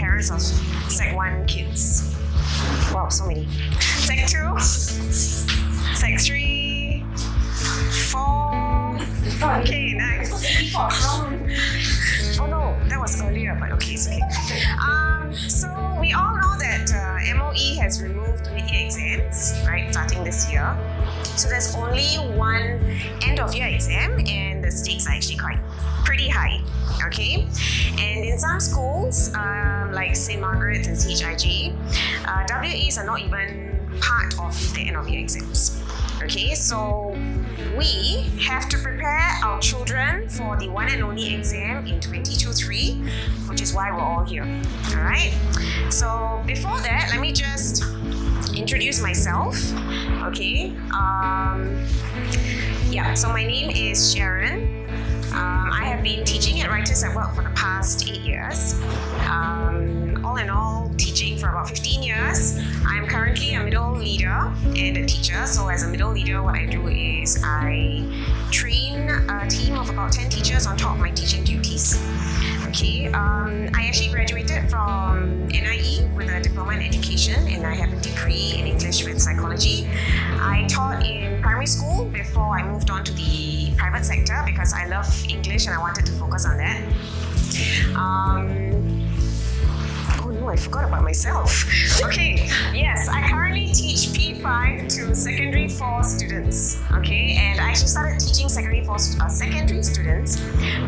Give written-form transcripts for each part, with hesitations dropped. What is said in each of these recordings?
parents of Sec 1 kids. Wow, so many. Sec 2, Sec 3, 4. Okay, nice. Oh no, that was earlier, but okay, it's okay. So we all know that MOE has removed mid-year exams, right, starting this year. So there's only one end-of-year exam, and the stakes are actually pretty high. Okay, and in some schools like St. Margaret's and CHIG, WAs are not even part of the end-of-year exams. Okay, so we have to prepare our children for the one and only exam in 2023, which is why we're all here. All right, so before that, let me just introduce myself. Okay, so my name is Sharon. I have been teaching at Writers at Work for the past 8 years. All in all, teaching for about 15 years. I'm currently a middle leader and a teacher. So as a middle leader, what I do is I train a team of about 10 teachers on top of my teaching duties. Okay, I actually graduated from NIE with a diploma in education, and I have a degree in English with psychology. I taught in primary school before I moved on to the private sector because I love English and I wanted to focus on that. Oh no, I forgot about myself. Okay, yes, I currently teach P5 to secondary 4 students. Okay, and I actually started teaching secondary students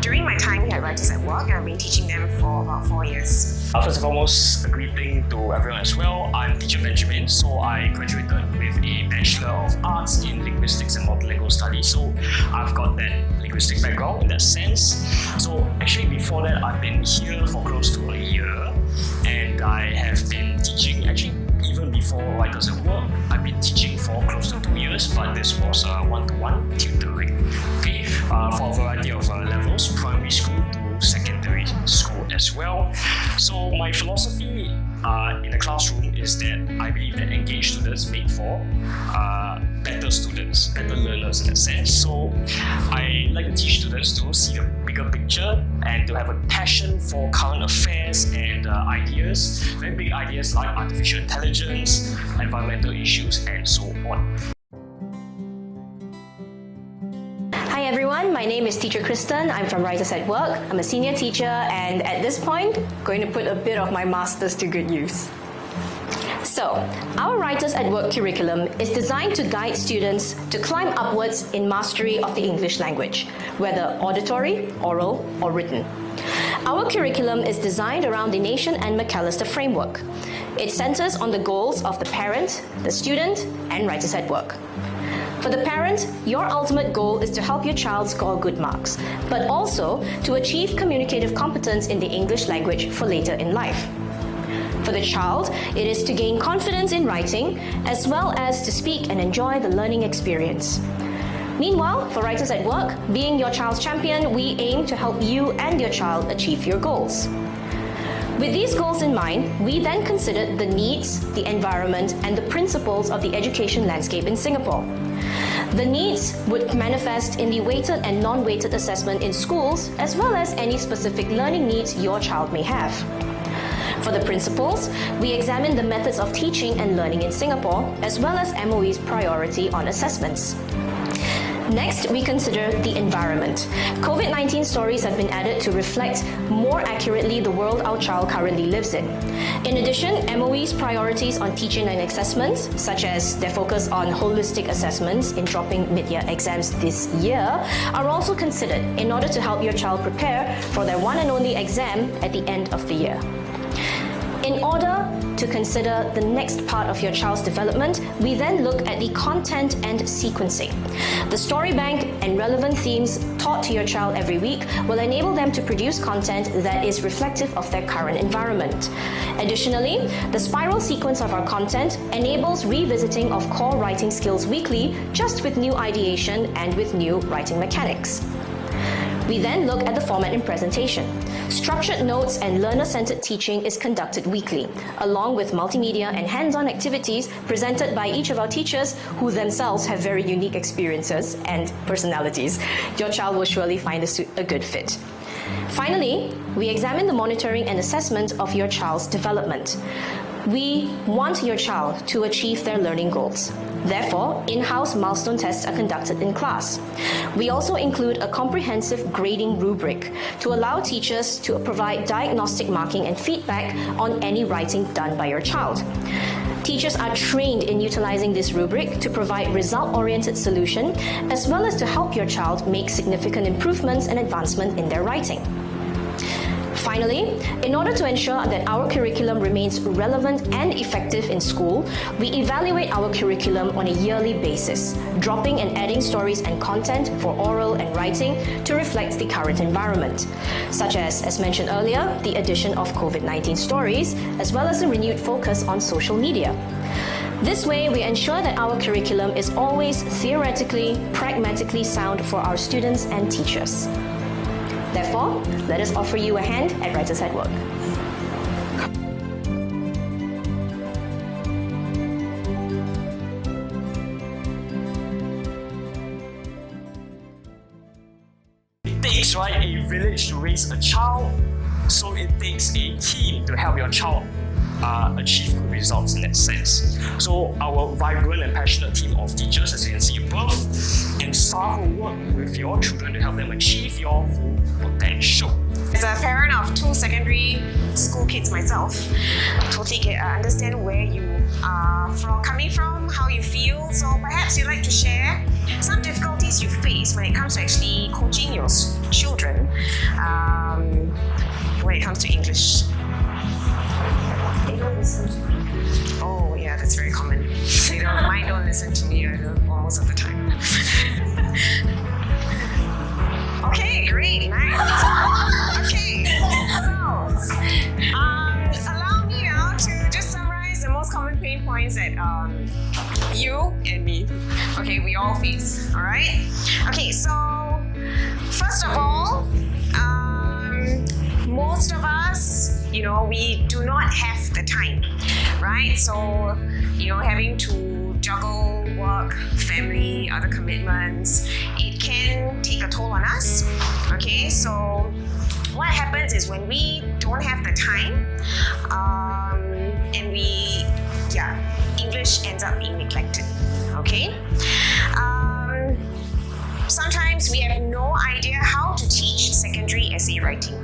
during my time here at Writers at Work, and I've been teaching them for about 4 years. First and foremost, a greeting to everyone as well. I'm teacher Benjamin, so I graduated with a Bachelor of Arts in Linguistics and Multilingual Studies. So I've got that linguistic background in that sense. So actually before that, I've been here for close to a year, and I have been teaching actually even before Writers at Work. I've been teaching for close to 2 years, but this was one-to-one tutoring, okay, for a variety of levels, primary school to secondary school as well. So my philosophy in the classroom is that I believe that engaged students make for better students, better learners in that sense. So I like to teach students to see the bigger picture and to have a passion for current affairs and ideas, very big ideas like artificial intelligence, environmental issues, and so on. Hi everyone, my name is Teacher Kristen. I'm from Writers at Work. I'm a senior teacher, and at this point, going to put a bit of my masters to good use. So, our Writers at Work curriculum is designed to guide students to climb upwards in mastery of the English language, whether auditory, oral, or written. Our curriculum is designed around the Nation and McAllister framework. It centers on the goals of the parent, the student, and Writers at Work. For the parent, your ultimate goal is to help your child score good marks, but also to achieve communicative competence in the English language for later in life. For the child, it is to gain confidence in writing, as well as to speak and enjoy the learning experience. Meanwhile, for Writers at Work, being your child's champion, we aim to help you and your child achieve your goals. With these goals in mind, we then considered the needs, the environment, and the principles of the education landscape in Singapore. The needs would manifest in the weighted and non-weighted assessment in schools, as well as any specific learning needs your child may have. For the principles, we examine the methods of teaching and learning in Singapore, as well as MOE's priority on assessments. Next, we consider the environment. COVID-19 stories have been added to reflect more accurately the world our child currently lives in. In addition, MOE's priorities on teaching and assessments, such as their focus on holistic assessments in dropping mid-year exams this year, are also considered in order to help your child prepare for their one and only exam at the end of the year. In order to consider the next part of your child's development, we then look at the content and sequencing. The story bank and relevant themes taught to your child every week will enable them to produce content that is reflective of their current environment. Additionally, the spiral sequence of our content enables revisiting of core writing skills weekly, just with new ideation and with new writing mechanics. We then look at the format and presentation. Structured notes and learner-centered teaching is conducted weekly, along with multimedia and hands-on activities presented by each of our teachers, who themselves have very unique experiences and personalities. Your child will surely find a good fit. Finally, we examine the monitoring and assessment of your child's development. We want your child to achieve their learning goals. Therefore, in-house milestone tests are conducted in class. We also include a comprehensive grading rubric to allow teachers to provide diagnostic marking and feedback on any writing done by your child. Teachers are trained in utilizing this rubric to provide result-oriented solution, as well as to help your child make significant improvements and advancement in their writing. Finally, in order to ensure that our curriculum remains relevant and effective in school, we evaluate our curriculum on a yearly basis, dropping and adding stories and content for oral and writing to reflect the current environment, such as mentioned earlier, the addition of COVID-19 stories, as well as a renewed focus on social media. This way, we ensure that our curriculum is always theoretically, pragmatically sound for our students and teachers. Therefore, let us offer you a hand at Writers at Work. It takes, right, a village to raise a child, so it takes a team to help your child achieve good results in that sense. So our vibrant and passionate team of teachers, as you can see above, and staff will work with your children to help them achieve your full potential. As a parent of 2 secondary school kids myself, totally understand where you are coming from, how you feel. So perhaps you'd like to share some difficulties you face when it comes to actually coaching your children when it comes to English. They don't listen to me. Oh yeah, that's very common. Mine don't listen to me either, most of the time. Okay, great, nice. Okay, so allow me now to just summarize the most common pain points that you and me, okay, we all face. All right. Okay, so first of all, most of us, we do not have the time, right? So, having to juggle work, family, other commitments, it can take a toll on us. Okay, so what happens is when we don't have the time, and English ends up being neglected. Okay. Sometimes we have no idea how to teach secondary essay writing.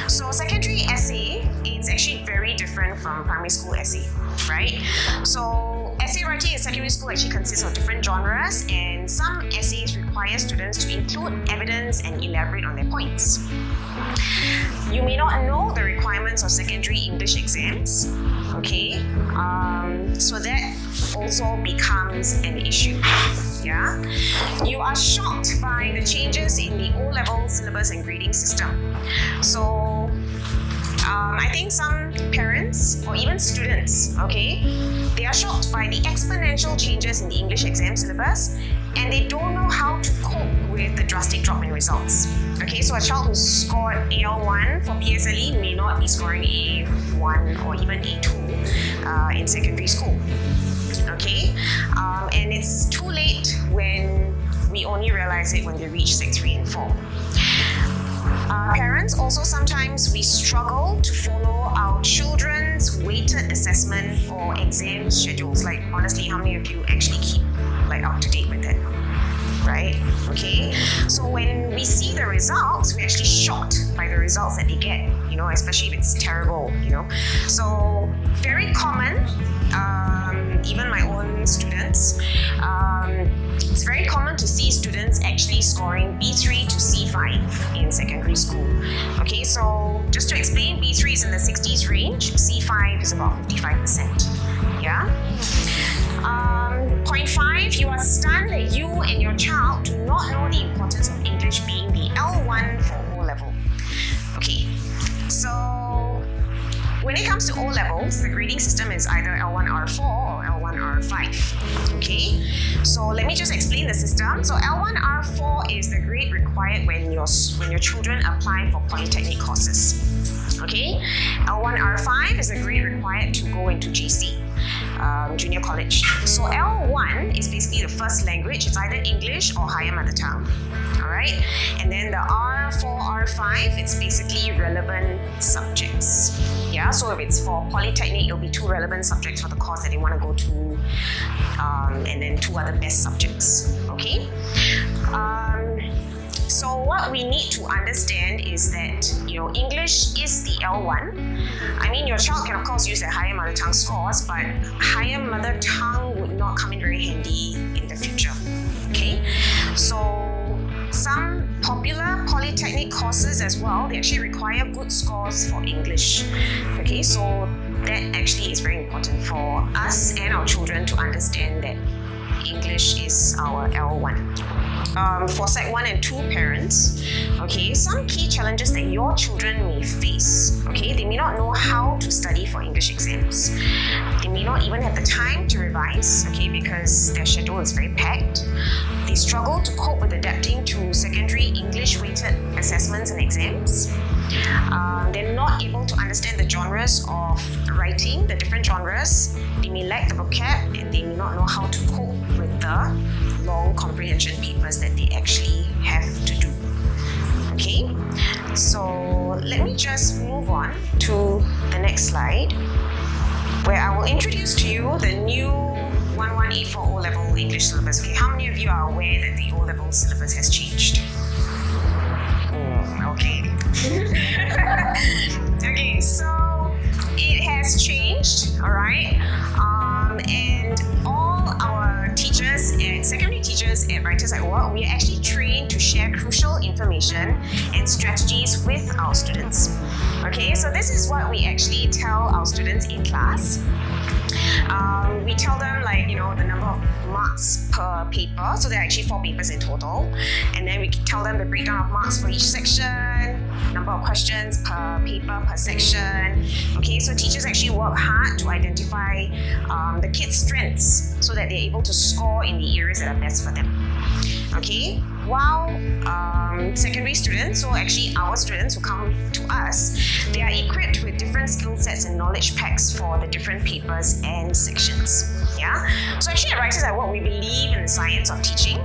So secondary essay is actually very different from primary school essay, right? So essay writing in secondary school actually consists of different genres, and some essays require students to include evidence and elaborate on their points. You may not know the requirements of secondary English exams, okay? So that also becomes an issue. Yeah, you are shocked by the changes in the O-level syllabus and grading system. So I think some parents or even students, okay, they are shocked by the exponential changes in the English exam syllabus, and they don't know how to cope with the drastic drop in results. Okay, so a child who scored AL1 for PSLE may not be scoring A1 or even A2 in secondary school. Okay, and it's too late when we only realize it when they reach Sec 3 and 4. Parents also sometimes we struggle to follow our children's weighted assessment or exam schedules. Like honestly, how many of you actually keep up to date with it? Right? Okay. So when we see the results, we're actually shocked by the results that they get. Especially if it's terrible. So very common. Even my own students, it's very common to see students actually scoring B3 to C5 in secondary school. Okay, so just to explain, B3 is in the 60s range, C5 is about 55%. Yeah? Point 5, you are stunned that you and your child do not know the importance of English being the L1 for O-level. Okay, so when it comes to O-levels, the grading system is either L1 R4 or L1 R5. Okay, so let me just explain the system. So L1 R4 is the grade required when your children apply for polytechnic courses. Okay, L1 R5 is the grade required to go into GC. junior college. So L1 is basically the first language. It's either English or higher mother tongue. Alright? And then the R4, R5, it's basically relevant subjects. Yeah, so if it's for Polytechnic, it'll be 2 relevant subjects for the course that they want to go to, and then 2 other best subjects. Okay? So what we need to understand is that, English is the L1. I mean, your child can of course use their higher mother tongue scores, but higher mother tongue would not come in very handy in the future. Okay? So some popular Polytechnic courses as well, they actually require good scores for English. Okay, so that actually is very important for us and our children to understand that English is our L1. For Sec 1 and 2 parents, okay, some key challenges that your children may face, okay, they may not know how to study for English exams. They may not even have the time to revise, okay, because their schedule is very packed. They struggle to cope with adapting to secondary English-weighted assessments and exams. They're not able to understand the genres of writing, the different genres. They may lack the vocab and they may not know how to cope with the long comprehension papers that they actually have to do. Okay, so let me just move on to the next slide, where I will introduce to you the new 1184 O-level English syllabus. Okay, how many of you are aware that the O-level syllabus has changed? Okay. Okay, so it has changed, alright? And all our teachers and secondary teachers at Writers at Work, we are actually trained to share crucial information and strategies with our students. Okay, so this is what we actually tell our students in class. We tell them the number of marks per paper, so there are actually 4 papers in total, and then we tell them the breakdown of marks for each section, number of questions per paper per section. Okay, so teachers actually work hard to identify the kids' strengths so that they're able to score in the areas that are best for them. Okay, while secondary students, so actually our students who come to us, they are equipped with different skill sets and knowledge packs for the different papers and sections. Yeah, so actually at Writers at Work, we believe in the science of teaching.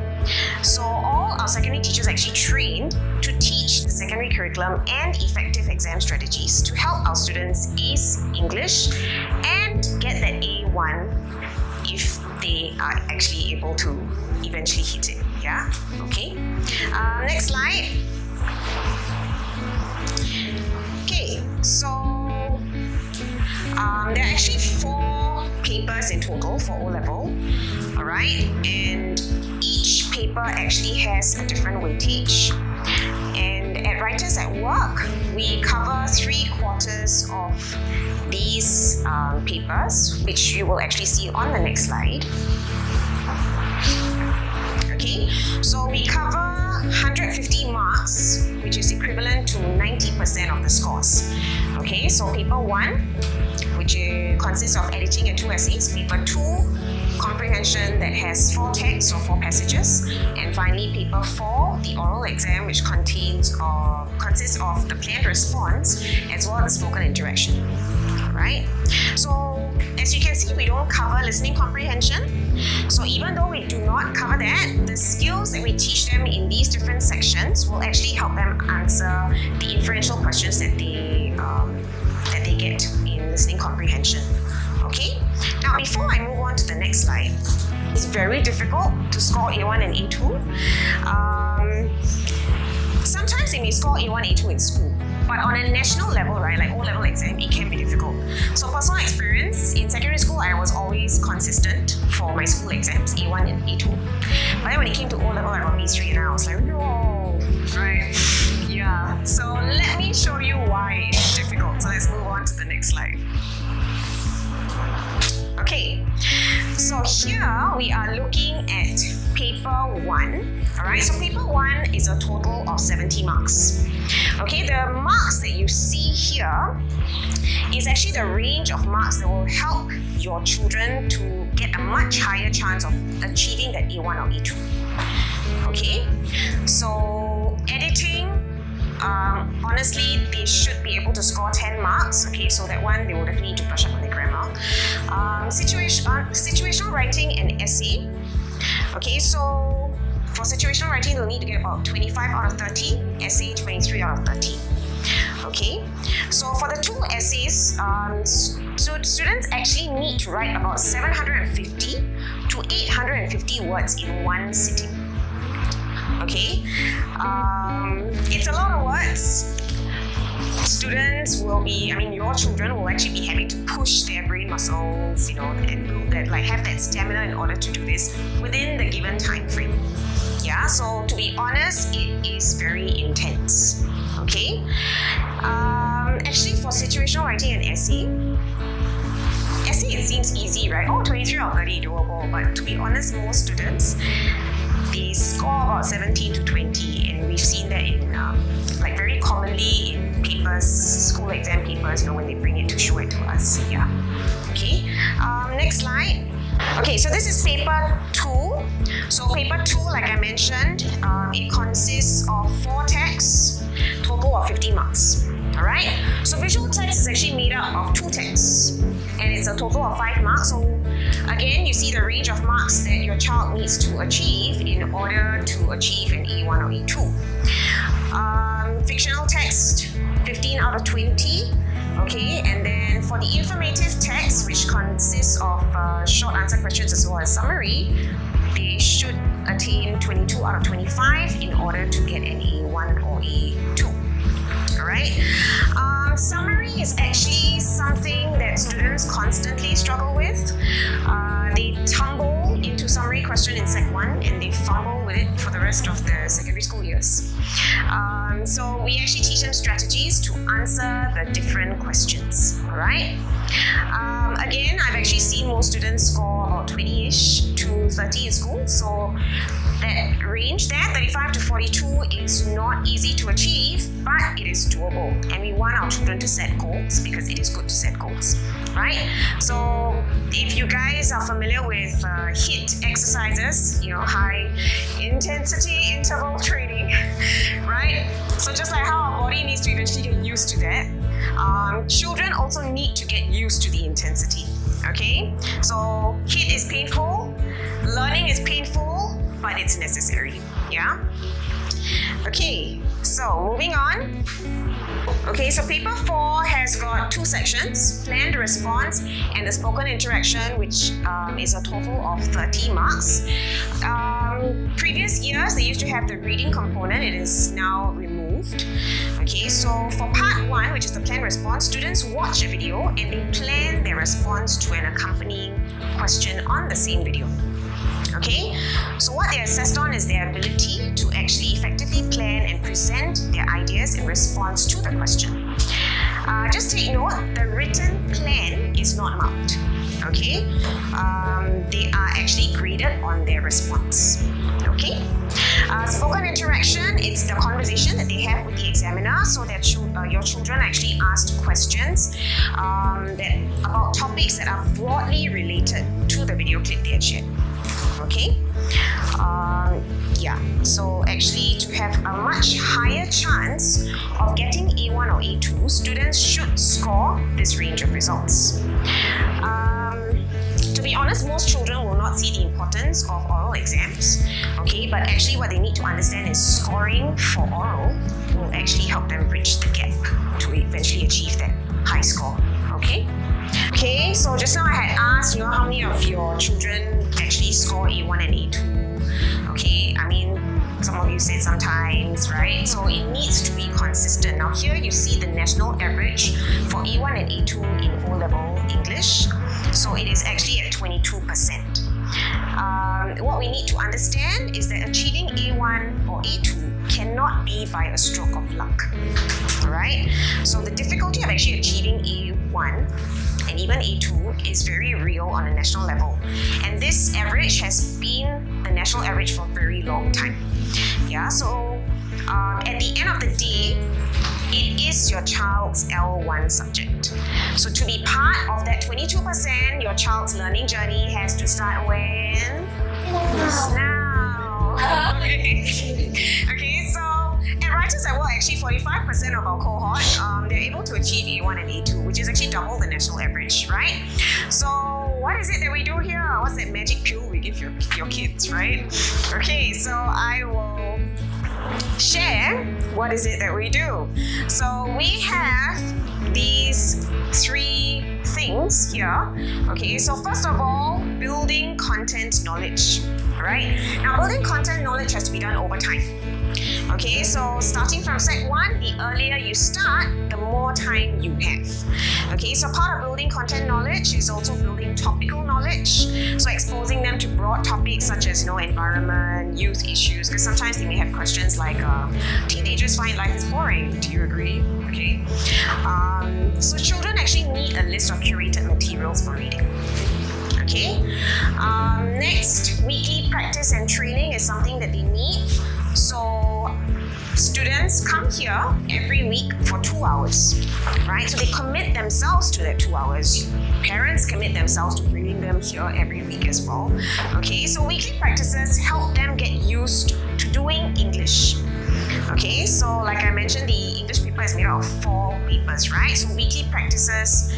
So all our secondary teachers are actually trained to teach the secondary curriculum and effective exam strategies to help our students ace English and get that A1 if they are actually able to eventually hit it. Yeah, okay. Next slide. Okay, so there are actually 4 papers in total for O-level, alright, and each paper actually has a different weightage. And at Writers at Work, we cover 3/4 of these papers, which you will actually see on the next slide. Okay, so we cover 150 marks, which is equivalent to 90% of the scores. Okay, so paper 1, which consists of editing and 2 essays. Paper 2, comprehension that has 4 texts or 4 passages. And finally, paper 4, the oral exam, which consists of the planned response as well as the spoken interaction. Right? So as you can see, we don't cover listening comprehension. So even though we do not cover that, the skills that we teach them in these different sections will actually help them answer the inferential questions that they get in listening comprehension. Okay? Now before I move on to the next slide, it's very difficult to score A1 and A2. Sometimes they may score A1, A2 in school, but on a national level, right, like O-level exam, it can be difficult. So personal experience, in secondary school, I was always consistent for my school exams, A1 and A2. But then when it came to O-level, I got B3 and I was like, no, right? Yeah, so let me show you why it's difficult. So let's move on to the next slide. Okay, so here we are looking at paper 1. Alright, so paper 1 is a total of 70 marks. Okay, the marks that you see here is actually the range of marks that will help your children to get a much higher chance of achieving that A1 or A2. Okay, so editing, honestly, they should be able to score 10 marks. Okay, so that one they will definitely need to brush up on the grammar. Situational writing and essay. Okay, so for situational writing, they'll need to get about 25 out of 30, essay 23 out of 30. Okay, so for the two essays, so students actually need to write about 750 to 850 words in one sitting. Okay, it's a lot of words. Students will be, your children will actually be having to push their brain muscles, and build that, have that stamina in order to do this within the given time frame. Yeah, so to be honest, it is very intense. Okay, actually for situational writing and essay, it seems easy, right? 23 out of 30 doable, but to be honest, most students, they score about 17 to 20, and we've seen that in very commonly in papers, school exam papers, when they bring it to show it to us. Yeah. Okay. Next slide. Okay, so this is paper 2. So paper 2, like I mentioned, it consists of 4 texts, total of 50 marks. Alright, so visual text is actually made up of 2 texts, and it's a total of 5 marks. So again, you see the range of marks that your child needs to achieve in order to achieve an A1 or A2. Fictional text, 15 out of 20. Okay, and then for the informative text, which consists of short answer questions as well as summary, they should attain 22 out of 25 in order to get an A1 or A2. Alright, summary is actually something that students constantly struggle with. They tumble into summary question in Sec 1 and they fumble with it for the rest of the secondary school years. So we actually teach them strategies to answer the different questions. Alright. Again, I've actually seen most students score about 20-ish to 30 in school. So that range there, 35 to 42, is not easy to achieve, but it is doable. And we want our children to set goals because it is good to set goals. Right? So if you guys are familiar with HIIT exercises, high intensity interval training, right? So just like how our body needs to eventually get used to that, children also need to get used to the intensity. Okay? So HIIT is painful, learning is painful, but it's necessary. Yeah? Okay, so moving on. Okay, so paper 4 has got 2 sections, planned response and the spoken interaction, which is a total of 30 marks. Previous years, they used to have the reading component. It is now removed. Okay, so for part 1, which is the planned response, students watch a video and they plan their response to an accompanying question on the same video. Okay, so what they're assessed on is their ability to actually effectively plan and present their ideas in response to the question. Just take note, the written plan is not marked. Okay, they are actually graded on their response. Okay, spoken interaction, it's the conversation that they have with the examiner. So that your children actually asked questions about topics that are broadly related to the video clip they had shared. Okay, so actually to have a much higher chance of getting A1 or A2, students should score this range of results. To be honest, most children will not see the importance of oral exams, okay, but actually what they need to understand is scoring for oral will actually help them bridge the gap to eventually achieve that high score. Okay? Okay, so just now I had asked, how many of your children actually score A1 and A2? Okay, some of you said sometimes, right? So it needs to be consistent. Now here you see the national average for A1 and A2 in O-level English. So it is actually at 22%. What we need to understand is that achieving A1 or A2 cannot be by a stroke of luck. Alright? So the difficulty of actually achieving A1 and even A2 is very real on a national level. And this average has been the national average for a very long time. Yeah, so at the end of the day, it is your child's L1 subject. So to be part of that 22%, your child's learning journey has to start when? Now. Okay, so at Writers at Work actually 45% of our cohort, they're able to achieve A1 and A2, which is actually double the national average, right? So what is it that we do here? What's that magic pill we give your kids, right? Okay, so I will share what is it that we do. So we have these 3 things here. Okay, so first of all, building content knowledge, right? Now, building content knowledge has to be done over time. Okay, so starting from Sec 1, the earlier you start, the more time you have. Okay, so part of building content knowledge is also building topical knowledge. So exposing them to broad topics such as, environment, youth issues, because sometimes they may have questions like, teenagers find life is boring. Do you agree? Okay. So children actually need a list of curated materials for reading. Okay. Next, weekly practice and training is something that they need. So students come here every week for 2 hours, right? So they commit themselves to that 2 hours. Parents commit themselves to bringing them here every week as well. Okay, so weekly practices help them get used to doing English. Okay, so like I mentioned, the English paper is made out of 4 papers, right? So weekly practices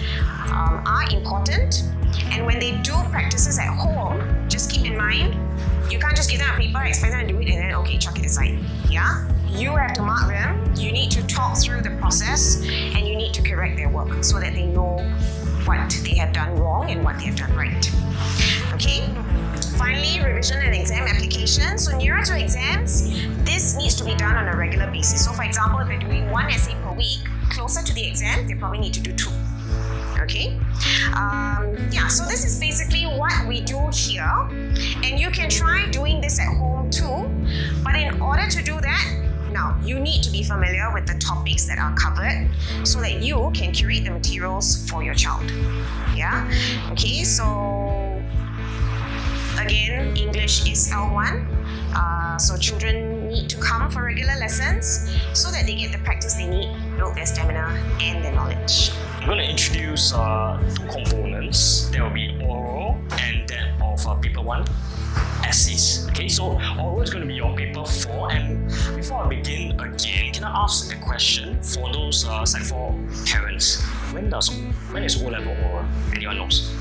are important. And when they do practices at home, just keep in mind, you can't just give them a paper, expect them to do it, and then, okay, chuck it aside. Yeah? You have to mark them, you need to talk through the process, and you need to correct their work so that they know what they have done wrong and what they have done right. Okay? Finally, revision and exam application. So nearer to exams, this needs to be done on a regular basis. So for example, if they're doing 1 essay per week, closer to the exam, they probably need to do 2. Okay, so this is basically what we do here, and you can try doing this at home too, but in order to do that, now you need to be familiar with the topics that are covered so that you can curate the materials for your child. Yeah, okay, so again, English is L1, so children need to come for regular lessons so that they get the practice they need, build their stamina and their knowledge. I'm going to introduce 2 components. There will be oral and that of paper 1, essays. Okay, so oral is going to be your paper 4. And before I begin again, can I ask a question for those Sec 4 parents? When is O-level oral? Anyone knows?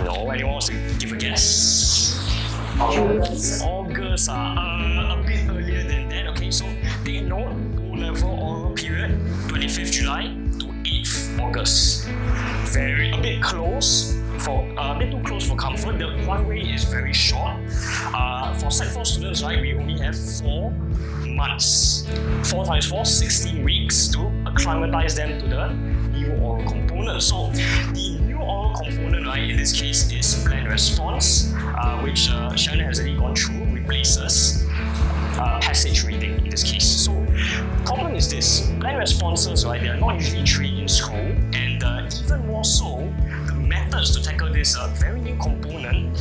No? Anyone wants to give a guess? August. A bit earlier than that. Okay, so take note, O-level oral period, 25th July to 8th August. A bit close, a bit too close for comfort. The one way is very short. For Sec 4 students, right, we only have 4 months. 4 times 4, 16 weeks to acclimatize them to the new oral component. So the new oral component, right, in this case is blend response, which Shannon has already gone through, replaces passage reading in this case. So problem is this, blend responses, right, they are not usually trained in school, and even more so, the methods to tackle this very new component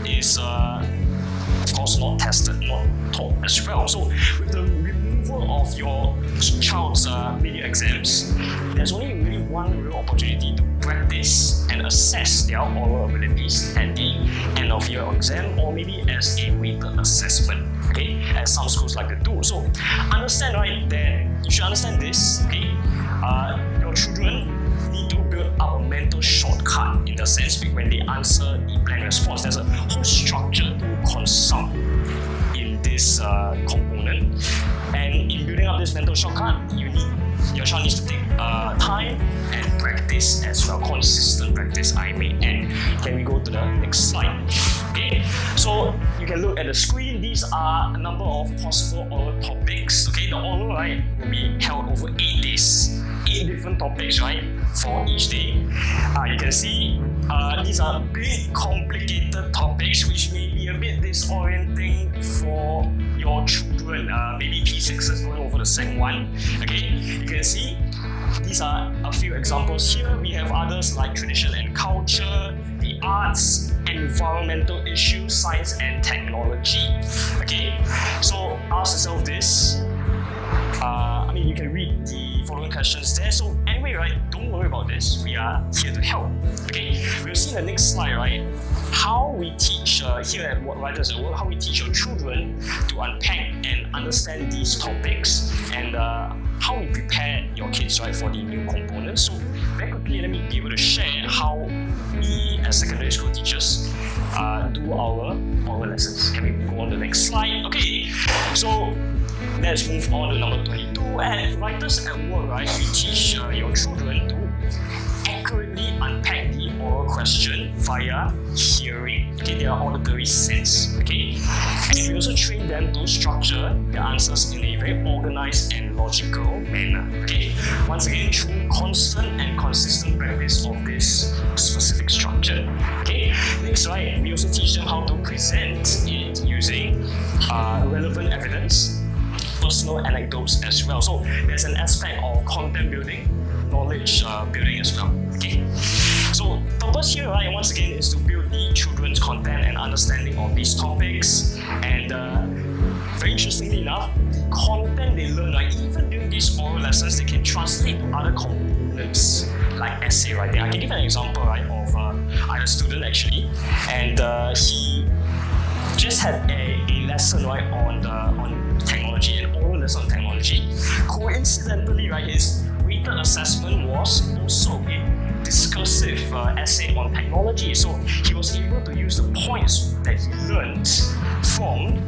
is of course not tested, not taught as well. So with the removal of your child's mid-year exams, there's only really one real opportunity to practice and assess their oral abilities at the end of year exam, or maybe as a weighted assessment, okay, as some schools like to do. So understand, right, that you should understand this, okay, your children need to build up a mental shortcut in the sense when they answer the blend response. There's a whole structure to consult in this component, and in building up this mental shortcut, your child needs to take time and practice as well, consistent practice, I may add. Can we go to the next slide? Okay, so you can look at the screen. These are a number of possible oral topics. Okay, the oral, right, will be held over 8 days. 8 different topics, right, for each day. You can see these are big, complicated topics which may be a bit disorienting for your children, maybe P6s going over the Sec 1. Okay, you can see these are a few examples here. We have others like tradition and culture, the arts, environmental issues, science and technology. Okay, so ask yourself this. You can read the following questions there. So anyway, way, right, don't worry about this. We are here to help. Okay, we'll see in the next slide, right, how we teach here at Writers at Work, how we teach your children to unpack and understand these topics, and how we prepare your kids, right, for the new components. So very quickly, let me be able to share how we as secondary school teachers do our lessons. Can we go on to the next slide? Okay, so let's move on to number 22. At Writers at Work, right, we teach your children to accurately unpack the oral question via hearing, okay, their auditory sense, okay, and we also train them to structure their answers in a very organized and logical manner, okay, once again through constant and consistent practice of this specific structure, okay. Next, right, we also teach them how to present it using relevant evidence, personal anecdotes as well. So there's an aspect of content building, knowledge building as well. Okay. So purpose here, right, once again, is to build the children's content and understanding of these topics. And very interestingly enough, the content they learn, right, even during these oral lessons, they can translate to other components like essay writing. I can give an example, right, of I had a student actually, and he just had a lesson, right, on technology, an oral lesson on technology. Coincidentally, right, his weighted assessment was also a discursive essay on technology. So he was able to use the points that he learned from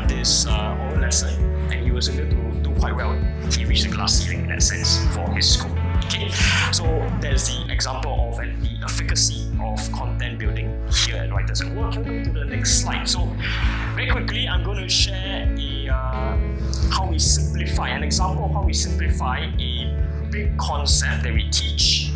this oral lesson, and he was able to do quite well. He reached the glass ceiling in that sense for his school. Okay, so that's the example of the efficacy of content building here at Writers at Work. Can we go to the next slide? So very quickly, I'm going to share how we simplify, an example of how we simplify a big concept that we teach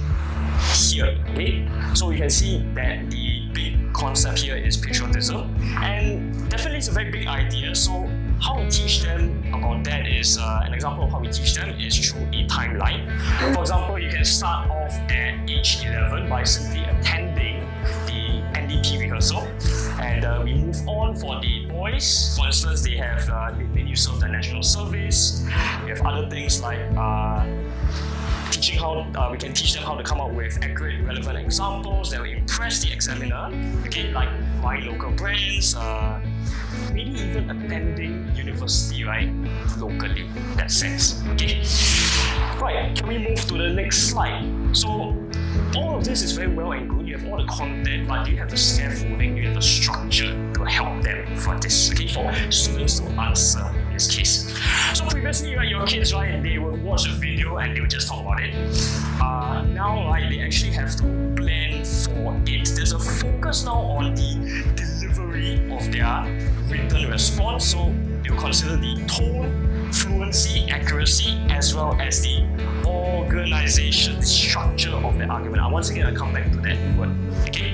here. Okay, so you can see that the big concept here is patriotism, and definitely it's a very big idea. So how we teach them about that is, an example of how we teach them is through a timeline. For example, you can start off at age 11 by simply attending the NDP rehearsal, and we move on for the boys. For instance, they have made use of the national service. We have other things like teaching how we can teach them how to come up with accurate, relevant examples that will impress the examiner. Okay, like buying local brands, maybe even attending university, right, locally, in that sense. Okay, right, can we move to the next slide? So all of this is very well and good. You have all the content, but you have the scaffolding, you have the structure to help them for this, okay, for students to answer in this case. So previously, right, your kids, right, they would watch a video and they would just talk about it. Now, right, they actually have to plan for it. There's a focus now on the delivery of their written response. So they'll consider the tone, fluency, accuracy, as well as the organization, the structure of the argument. Once again, I'll come back to that word. Okay.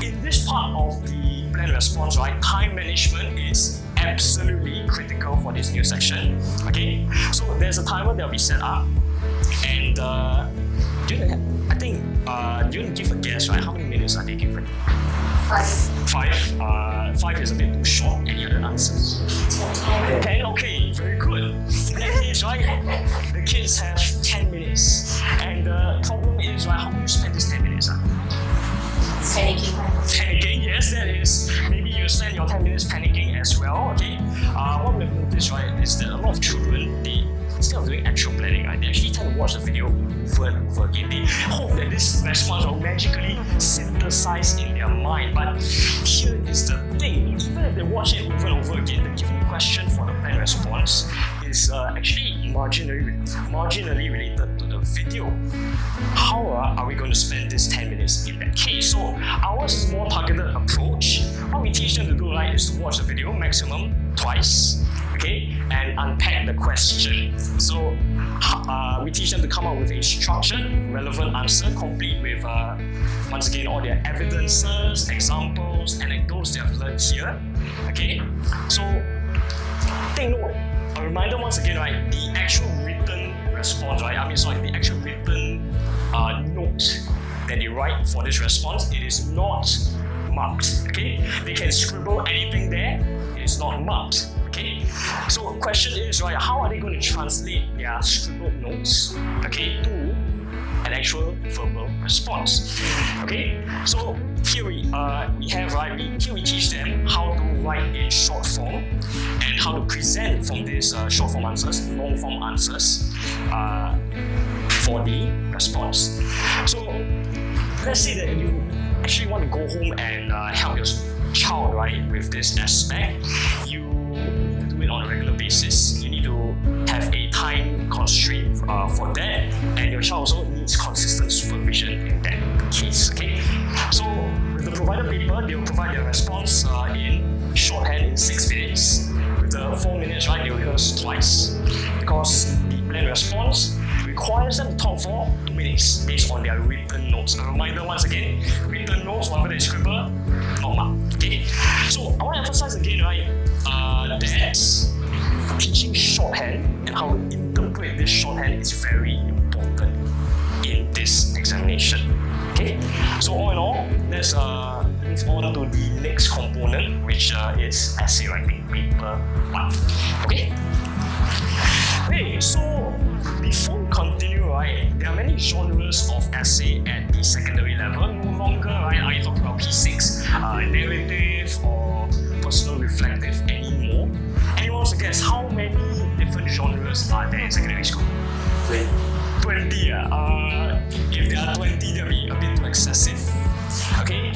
In this part of the plan response, right, time management is absolutely critical for this new section. Okay. So there's a timer that will be set up, and I think you can give a guess, right? How many minutes are they given? 5. 5 is a bit too short. Any other answers? 10. Okay, very good. In that case, right, the kids have 10 minutes. And the problem is, right, how do you spend this 10 minutes? Panicking, yes, that is. Maybe you spend your 10 minutes panicking as well, okay? What we've noticed, right, is that a lot of children, they, instead of doing actual planning, right, they actually tend to watch the video over and over again. They hope that this response will magically synthesize in their mind. But here is the thing, even if they watch it over and over again, the given question for the plan response is actually marginally related to the video. How are we going to spend this 10 minutes in that case? So ours is a more targeted approach. What we teach them to do, right, is to watch the video maximum twice, okay, and unpack the question. So we teach them to come up with a structured, relevant answer, complete with, once again, all their evidences, examples, anecdotes they have learned here. Okay, so take note. A reminder once again, right, the actual written response, right, the actual written note that they write for this response, it is not marked, okay? They can scribble anything there, it is not marked, okay? So the question is, right, how are they going to translate their scribbled notes, okay, to an actual verbal response. Okay, so here we have here we teach them how to write in short form and how to present from these short form answers, long form answers for the response. So let's say that you actually want to go home and help your child, right, with this aspect. You need to do it on a regular basis. You need to have a time constraint for that, and your child also needs consistent supervision in that case. Okay, so with the provided paper, they will provide their response in shorthand in 6 minutes. With the 4 minutes, right, they will rehearse twice because the planned response requires them to talk for 2 minutes based on their written notes. A reminder once again, written notes, whatever they scribble, not marked. Okay, so I want to emphasize again, right, that teaching shorthand and how to interpret this shorthand is very important in this examination. Okay, so all in all, let's move on to the next component, which is essay writing, paper 1. Okay. Okay, so before we continue, right, there are many genres of essay at the secondary level. No longer, right, are you talking about P6, narrative or personal reflective anymore. Anyone wants to guess how many different genres are there in secondary school? 20. If there are 20, that'll be a bit too excessive. Okay,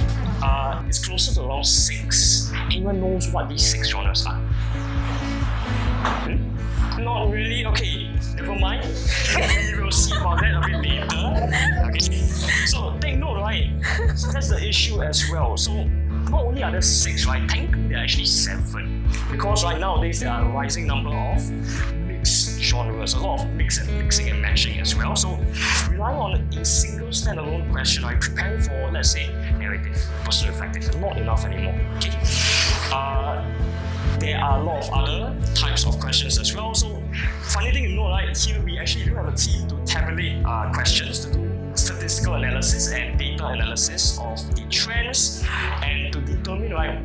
it's closer to around 6. Anyone knows what these 6 genres are? Not really? Okay, never mind. We will see about that a bit later. Okay, so take note, right? That's the issue as well. So not only are there 6, right? Technically there are actually 7. Because right nowadays there are a rising number of mixed genres, a lot of mixing and matching as well. So relying on a single standalone question, right, preparing for, let's say, narrative, personal reflective, not enough anymore. Okay. There are a lot of other types of questions as well. So funny thing to know, right, here we actually do have a team to tabulate questions, to do statistical analysis and data analysis of the trends, and to determine, right,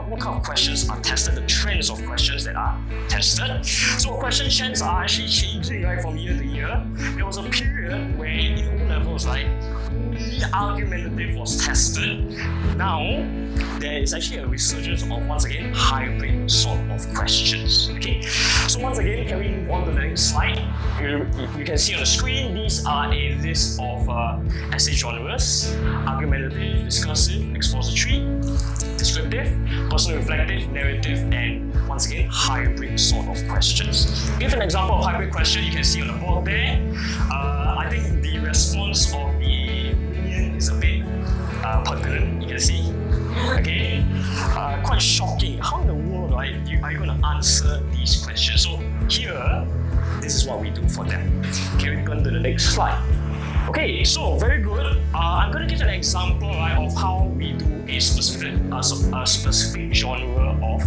what kind of questions are tested, the trends of questions that are tested. So question trends are actually changing, right, from year to year. There was a period where in O-levels, right, only argumentative was tested. Now there is actually a resurgence of, once again, hybrid sort of questions. Okay, so once again, can we move on to the next slide? You can see on the screen, these are a list of essay genres: argumentative, discursive, expository, descriptive, personal reflective, narrative, and once again, hybrid sort of questions. Give an example of hybrid question you can see on the board there. I think the response of the union is a bit pertinent, you can see. Okay, quite shocking. How in the world, right, are you going to answer these questions? So here, this is what we do for them. Can we turn to the next slide? Okay, so very good. I'm going to give an example, right, of how we do a specific genre of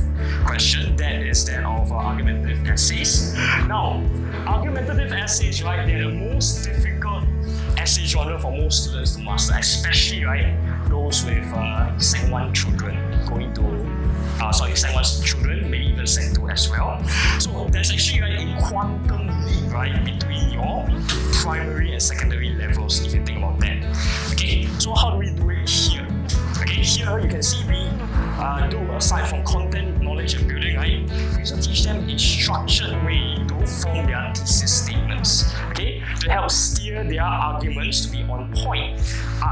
question, that is that of argumentative essays. Now, argumentative essays, right, they're the most difficult essay genre for most students to master, especially, right, those with Sec 1 children going to Sec 1 children, maybe even Sec 2 as well. So there's actually, right, a quantum leap, right, between your primary and secondary levels, if you think about that. Okay, so how do we do it here? Okay, here you can see we do, aside from content, knowledge and building, right, we also teach them a structured way to form their thesis statements, okay, to help steer their arguments to be on point.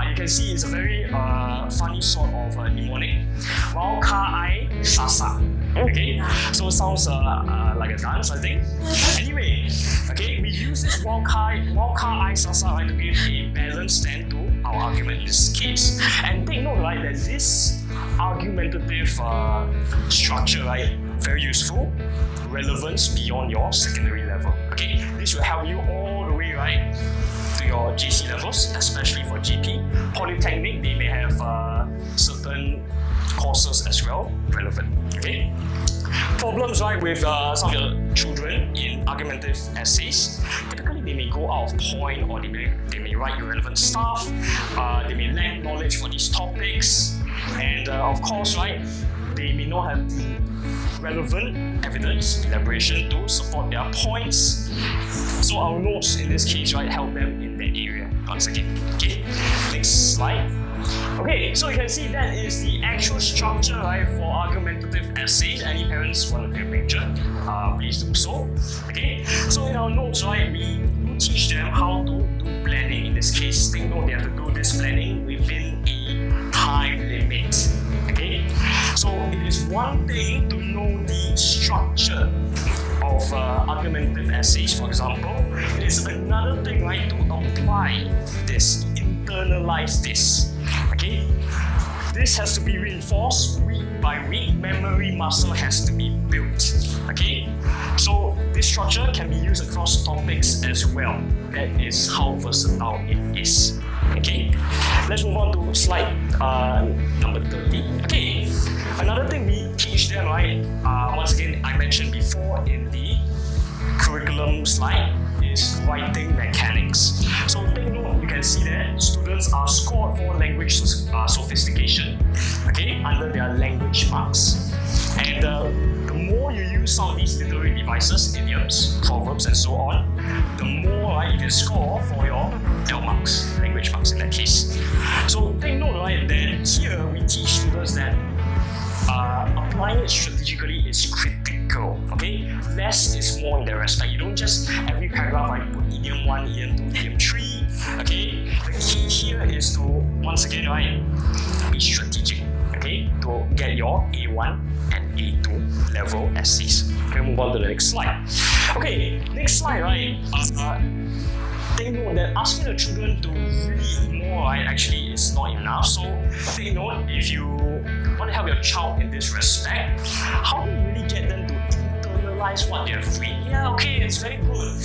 You can see it's a very funny sort of mnemonic. Wao ka ai sasa. Okay, so it sounds like a dance, I think. Anyway, okay, we use this wao ka ai sasa, right, to give a balanced stand to our argument in this case. And take note, right, that this argumentative structure, right, very useful, relevance beyond your secondary level. Okay, this will help you all the way, right, to your GC levels, especially for GP. Polytechnic, they may have certain courses as well relevant. Okay, problems, right, with some of your children in argumentative essays. Typically, they may go out of point, or they may write irrelevant stuff. They may lack knowledge for these topics, and of course, right, they may not have the relevant evidence, elaboration to support their points. So our notes in this case, right, help them in that area once again. Okay, next slide. Okay, so you can see that is the actual structure, right, for argumentative essays. Any parents want to take a picture, please do so. Okay, so in our notes, right, we do teach them how to do planning. In this case, take note they have to do this planning within a time limit. Okay, so it is one thing to know the structure of argumentative essays, for example. It is another thing, right, to apply this, internalize this. Okay, this has to be reinforced week by week. Memory muscle has to be built. Okay, so this structure can be used across topics as well. That is how versatile it is. Okay, let's move on to slide number 30. Okay, another thing we teach them, right? Once again, I mentioned before in the curriculum slide is writing mechanics. So take note, you can see that students are scored for language sophistication, okay, under their language marks. And the more you use some of these literary devices, idioms, proverbs, and so on, the more, right, you can score for your L marks, language marks in that case. So take note, right, that here we teach students that applying it strategically is critical. Okay, less is more in that respect. You don't just every paragraph right put idiom 1, idiom 2, idiom 3. Okay, the key here is to once again, right, be strategic. Okay, to get your A1 and A2 level essays. Okay, move on to the next slide. Okay, next slide, right. Take note that asking the children to read more, right, actually is not enough. So take note, if you want to help your child in this respect, how do you really get them to internalize what they have read? Yeah, okay, it's very good.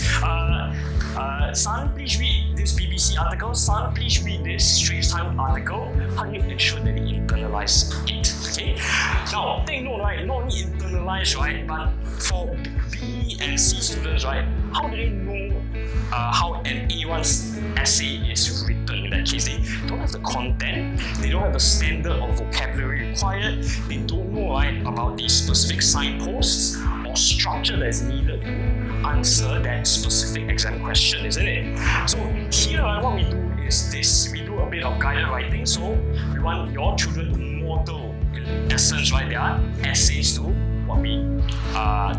Son, please read this BBC article. Son, please read this Straits Times article. How do you ensure that they internalize it? Okay. Now, take note, right? Not only internalize, right, but for B and C students, right, how do they know how an A1 essay is written? In that case, they don't have the content, they don't have the standard of vocabulary required, they don't know, right, about the specific signposts or structure that is needed to answer that specific exam question, isn't it? So here, right, what we do is this. We do a bit of guided writing, so we want your children to model, in essence, right, their essays to what we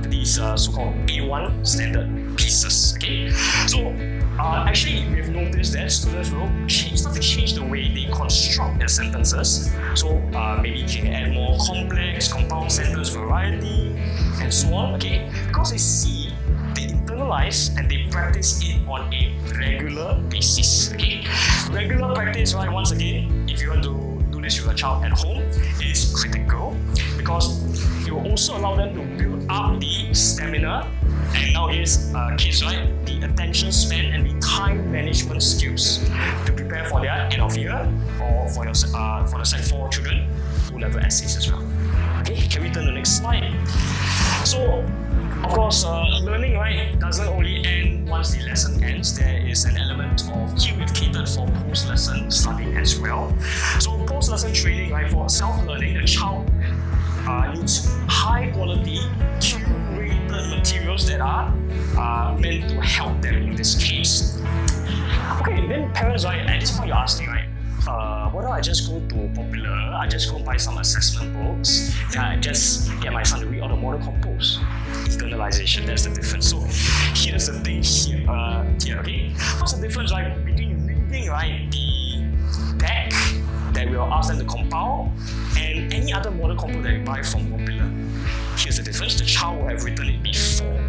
these so-called A1 standard pieces. Okay, so actually we've noticed that students will start to change the way they construct their sentences. So maybe you can add more complex, compound sentence variety, and so on. Okay, because they see, they internalize, and they practice it on a regular basis. Okay, regular practice, right? Once again, if you want to do this with your child at home, is critical because it will also allow them to build up the stamina and nowadays kids, right, the attention span and the time management skills to prepare for their end of year or for the Sec 4 children O-level essays as well. Okay, can we turn to the next slide? So, of course, learning, right, doesn't only end once the lesson ends. There is an element of here we've catered for post-lesson studying as well. So post-lesson training, right, for self-learning, the child needs high-quality, curated materials that are meant to help them in this case. Okay, then parents, right, at this point you're asking, right, why don't I just go to Popular, I just go buy some assessment books, and just get my son to read all the model compose. Internalization, that's the difference. So here's the thing here, okay? What's the difference, right, between reading, right, the deck that we'll ask them to compile and any other model compo that you buy from Popular? Here's the difference, the child will have written it before.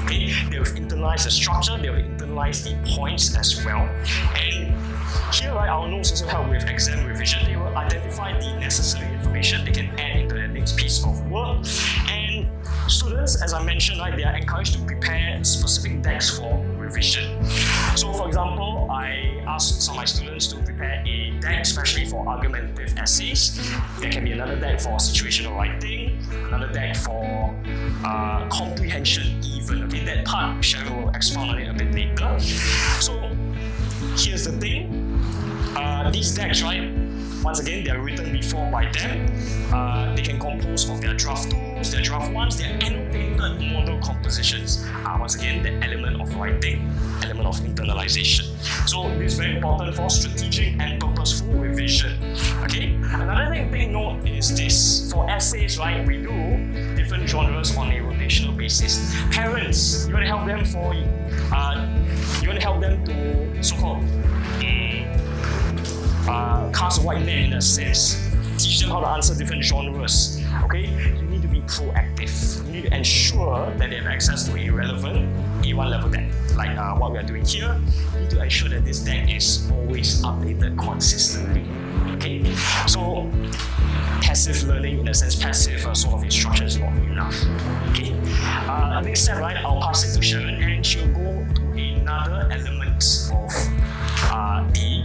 Okay? They will internalize the structure, they will internalize the points as well. And here, right, our notes also help with exam revision. They will identify the necessary information they can add into their next piece of work. And students, as I mentioned, right, they are encouraged to prepare specific decks for revision. So, for example, I asked some of my students to prepare a deck, especially for argumentative essays. There can be another deck for situational writing, another deck for comprehension even. Okay, that part Cheryl will expound on it a bit later. So here's the thing, these decks, right, Once again, they are written before by them. They can compose of their draft 2s, their draft 1s, their annotated model compositions. Once again, the element of writing, element of internalization. So this is very important for strategic and purposeful revision. Okay. Another thing to take note is this: for essays, right, we do different genres on a rotational basis. Parents, you want to help them to so-called cast a wide net in a sense. Teach them how to answer different genres. Okay, you need to be proactive. You need to ensure that they have access to a relevant A1 level deck, like what we are doing here. You need to ensure that this deck is always updated consistently. Okay, so passive learning, in a sense, passive sort of instruction is not enough. Okay, next step, right? I'll pass it to Sharon, and she'll go to another element of the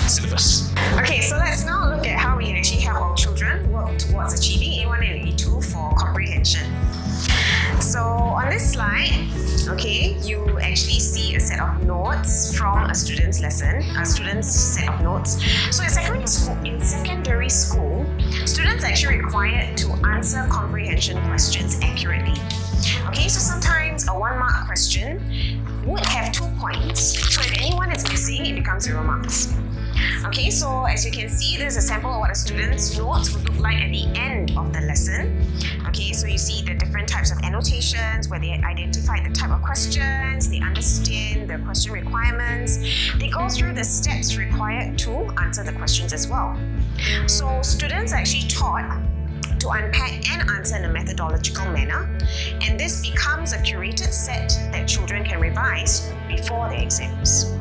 syllabus. Okay, so let's now look at how we can actually help our children work towards achieving A1 and A2 for comprehension. So on this slide, okay, you actually see a set of notes from a student's lesson, a student's set of notes. So in secondary school, students are actually required to answer comprehension questions accurately. Okay, so sometimes a 1-mark question would have 2 points. So if anyone is missing, it becomes 0 marks. Okay, so as you can see, this is a sample of what a student's notes would look like at the end of the lesson. Okay, so you see the different types of annotations where they identify the type of questions, they understand the question requirements, they go through the steps required to answer the questions as well. So students are actually taught to unpack and answer in a methodological manner, and this becomes a curated set that children can revise before their exams.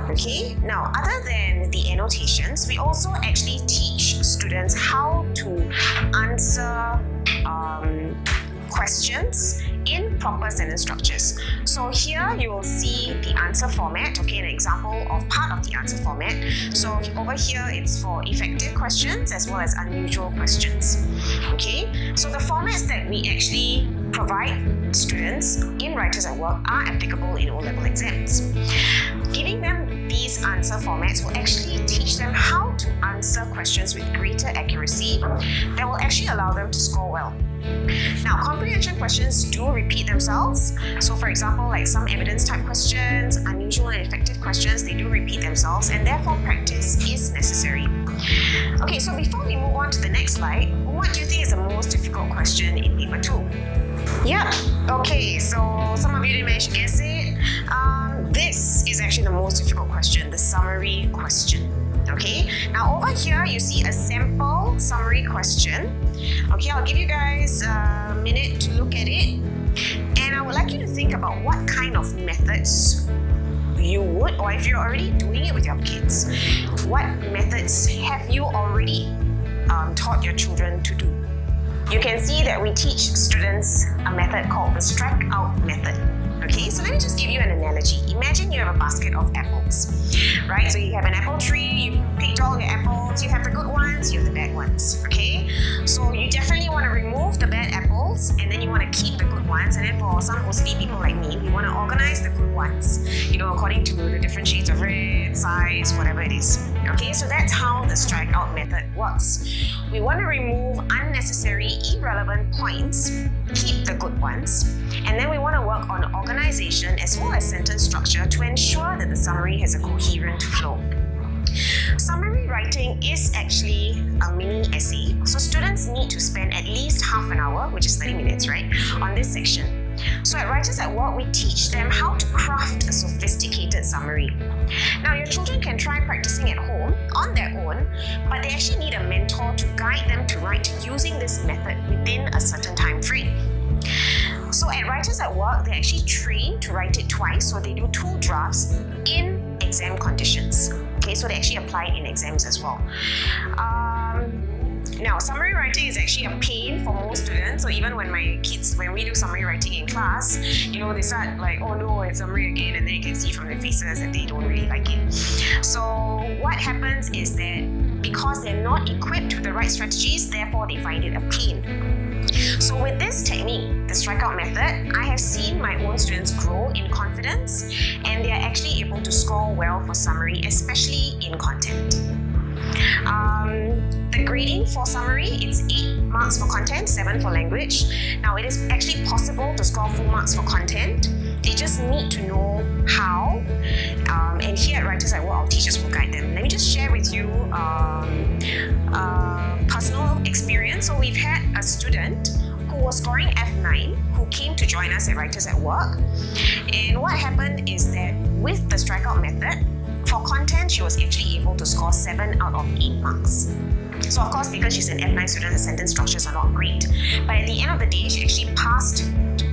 Okay, now other than the annotations, we also actually teach students how to answer questions in proper sentence structures. So here you will see the answer format, okay, an example of part of the answer format. So over here it's for effective questions as well as unusual questions. Okay, so the formats that we actually provide students in Writers at Work are applicable in O-level exams. Giving them these answer formats will actually teach them how to answer questions with greater accuracy that will actually allow them to score well. Now, comprehension questions do repeat themselves. So for example, like some evidence type questions, unusual and effective questions, they do repeat themselves, and therefore practice is necessary. Okay, so before we move on to the next slide, what do you think is the most difficult question in paper 2? Yeah, okay, so some of you didn't manage to guess it. This is actually the most difficult question, the summary question. Okay, now over here you see a sample summary question. Okay, I'll give you guys a minute to look at it, and I would like you to think about what kind of methods you would, or if you're already doing it with your kids, what methods have you already taught your children to do? You can see that we teach students a method called the strikeout method. Okay, so let me just give you an analogy. Imagine you have a basket of apples, right? So you have an apple tree, you picked all your apples, you have the good ones, you have the bad ones, okay? So you definitely want to remove the bad apples, and then you want to keep the good ones, and then for some OCD people like me, we want to organize the good ones, you know, according to the different shades of red, size, whatever it is. Okay, so that's how the strikeout method works. We want to remove unnecessary, irrelevant points, keep the good ones, and then we want to work on organization as well as sentence structure to ensure that the summary has a coherent flow. Summary writing is actually a mini essay, so students need to spend at least half an hour, which is 30 minutes, right, on this section. So at Writers at Work, we teach them how to craft a sophisticated summary. Now, your children can try practicing at home on their own, but they actually need a mentor to guide them to write using this method within a certain time frame. So at Writers at Work, they actually train to write it twice, so they do 2 drafts in exam conditions. Okay, so they actually apply it in exams as well. Now, summary writing is actually a pain for most students. So even when my kids, when we do summary writing in class, you know, they start like, oh no, it's summary again, and then you can see from their faces that they don't really like it. So what happens is that because they're not equipped with the right strategies, therefore they find it a pain. So with this technique, the strikeout method, I have seen my own students grow in confidence and they are actually able to score well for summary, especially in content. The grading for summary, it's 8 marks for content, 7 for language. Now it is actually possible to score full marks for content. They just need to know how. And here at Writers at Work, our teachers will guide them. Let me just share with you personal experience. So we've had a student who was scoring F9 who came to join us at Writers at Work. And what happened is that with the strikeout method, for content, she was actually able to score 7 out of 8 marks. So of course, because she's an F9 student, the sentence structures are not great. But at the end of the day, she actually passed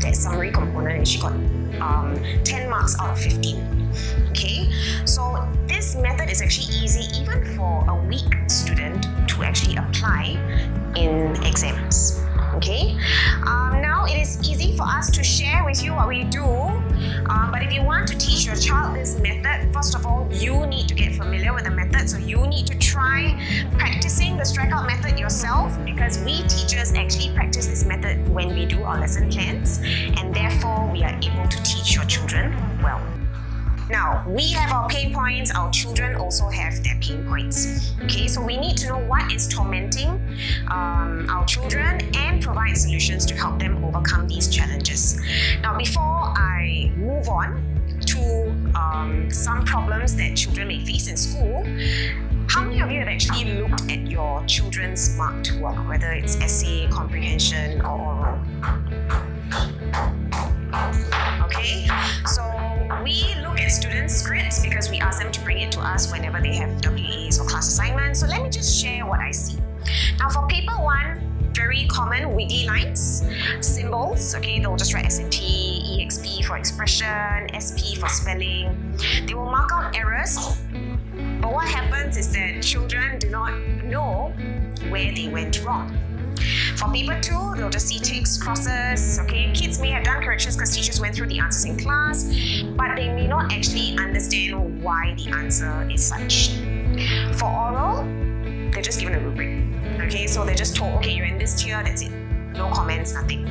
that summary component and she got 10 marks out of 15. Okay, so this method is actually easy even for a weak student to actually apply in exams. Okay, now it is easy for us to share with you what we do, but if you want to teach your child this method, first of all, you need to get familiar with the method. So you need to try practicing the strikeout method yourself, because we teachers actually practice this method when we do our lesson plans, and therefore we are able to teach your children well. Now, we have our pain points, our children also have their pain points. Okay, so we need to know what is tormenting our children and provide solutions to help them overcome these challenges. Now, before I move on to some problems that children may face in school, how many of you have actually looked at your children's marked work, whether it's essay, comprehension, or oral? Okay, so we look at students' scripts because we ask them to bring it to us whenever they have WAs or class assignments. So let me just share what I see. Now for paper 1, very common wiggly lines, symbols, okay, they'll just write SNT, EXP for expression, SP for spelling. They will mark out errors, but what happens is that children do not know where they went wrong. For paper 2, they'll just see ticks, crosses, okay? Kids may have done corrections because teachers went through the answers in class, but they may not actually understand why the answer is such. For oral, they're just given a rubric, okay? So they're just told, okay, you're in this tier, that's it. No comments, nothing.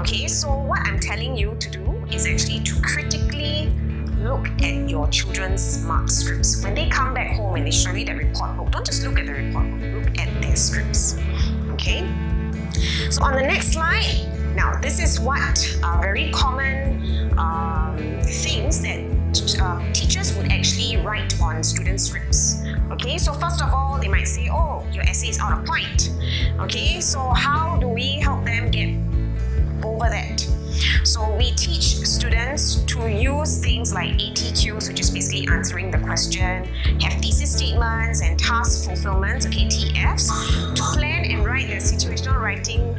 Okay, so what I'm telling you to do is actually to critically look at your children's marked scripts. When they come back home and they show you their report book, don't just look at the report book, look at their scripts. Okay, so on the next slide, now this is what are very common things that teachers would actually write on student scripts. Okay, so first of all, they might say, oh, your essay is out of point. Okay, so how do we help them get over that? So we teach students to use things like ATQs, which is basically answering the question, have thesis statements and task fulfillments, okay, TFs, to plan and write their situational writing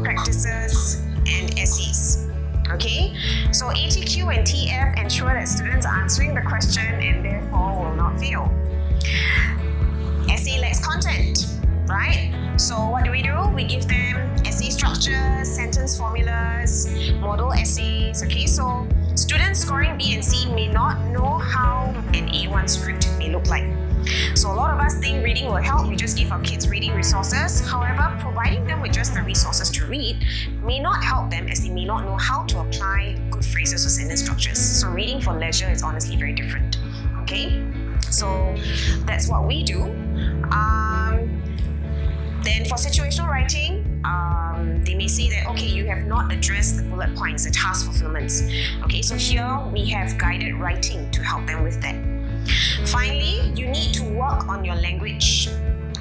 practices and essays. Okay, so ATQ and TF ensure that students are answering the question and therefore will not fail. Essay lacks content, right? So what do? We give them essay structures, sentence formulas, model essays. Okay, so students scoring B and C may not know how an A1 script may look like. So a lot of us think reading will help. We just give our kids reading resources. However, providing them with just the resources to read may not help them, as they may not know how to apply good phrases or sentence structures. So reading for leisure is honestly very different. Okay, so that's what we do. Then for situational writing, they may say that, okay, you have not addressed the bullet points, the task fulfillments. Okay, so here we have guided writing to help them with that. Finally, you need to work on your language.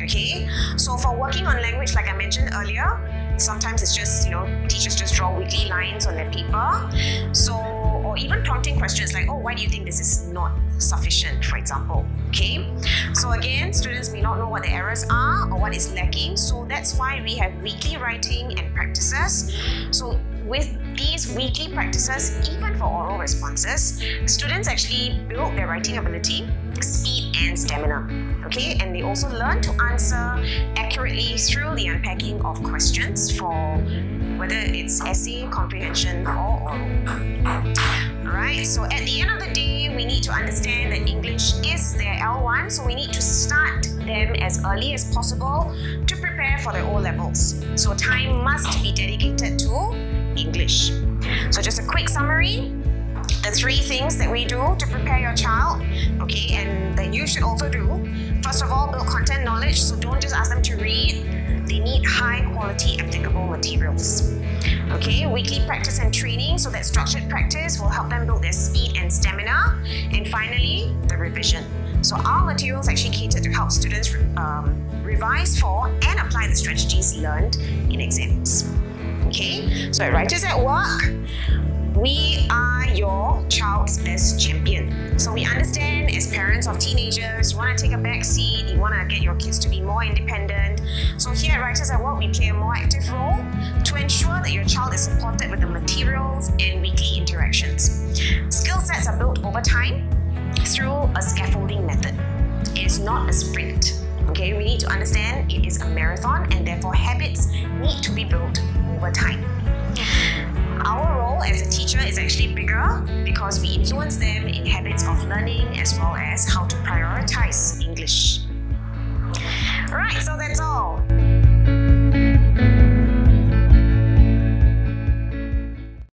Okay, so for working on language, like I mentioned earlier, sometimes it's just, teachers just draw wiggly lines on their paper. So, or even prompting questions like, oh, why do you think this is not sufficient, for example? Okay, so again, students may not know what the errors are or what is lacking. So that's why we have weekly writing and practices. So with these weekly practices, even for oral responses, students actually build their writing ability, speed and stamina. Okay, and they also learn to answer accurately through the unpacking of questions for whether it's essay, comprehension or oral. Alright, so at the end of the day, we we need to understand that English is their L1, so we need to start them as early as possible to prepare for their O levels. So time must be dedicated to English. So just a quick summary. The 3 things that we do to prepare your child, okay, and that you should also do. First of all, build content knowledge, so don't just ask them to read. They need high quality applicable materials. Okay, weekly practice and training, so that structured practice will help them build their speed and stamina. And finally, the revision. So our materials actually cater to help students revise for and apply the strategies learned in exams. Okay, so at Writers at Work, we are your child's best champion. So we understand as parents of teenagers, you want to take a back seat, you want to get your kids to be more independent. So here at Writers at Work, we play a more active role to ensure that your child is supported with the materials and weekly interactions. Skill sets are built over time through a scaffolding method. It is not a sprint. Okay, we need to understand it is a marathon and therefore habits need to be built over time. Our role as a teacher is actually bigger because we influence them in habits of learning as well as how to prioritize